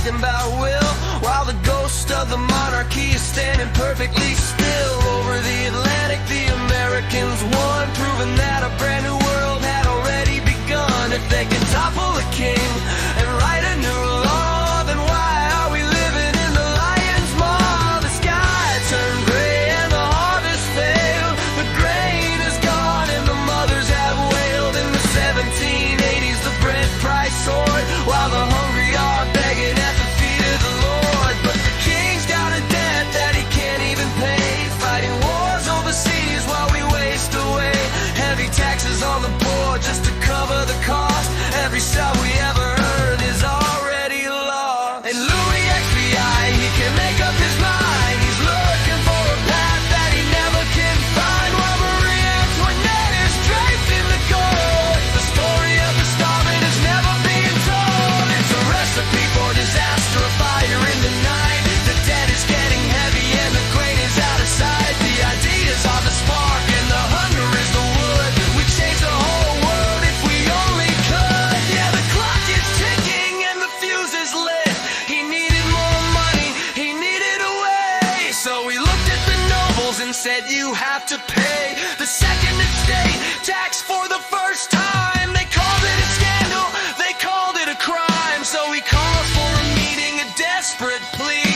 nothing but will, while the ghost of the monarchy is standing perfectly still. Over the Atlantic, the Americans won, proving that a brand new world had already begun. If they can topple the king and write a new law, then why are we living in the lion's maw? The sky turned gray and the harvest failed. The grain is gone and the mothers have wailed. In the 1780s, the bread price soared, while the hungry are begging at the feet of the Lord. But the king's got a debt that he can't even pay, fighting wars overseas while we waste away. Heavy taxes on the poor just to cover the cost. Every cell we ever earn is already lost. And Louis XPI, he can make up his mind. He's looking for a path that he never can find, while Marie Antoinette is draped in the gold. The story of the starving is never being told. It's a recipe for disaster, a fire in the night. The debt is getting heavy and the grain is out of sight. The ideas are the spark and the hunger is the wood. We change the whole world if we only could. Yeah, the clock is ticking and the fuse is lit. He needed more money, he needed a way. So he looked at the nobles and said, you have to pay the second estate tax for the first time. They called it a scandal, they called it a crime. So he called for a meeting, a desperate plea.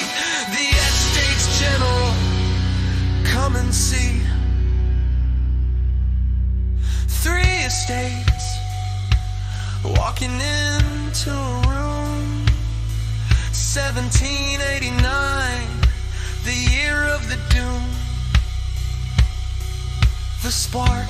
The estate's general, come and see. 3 estates walking into a room. 1789, the year of the doom. The spark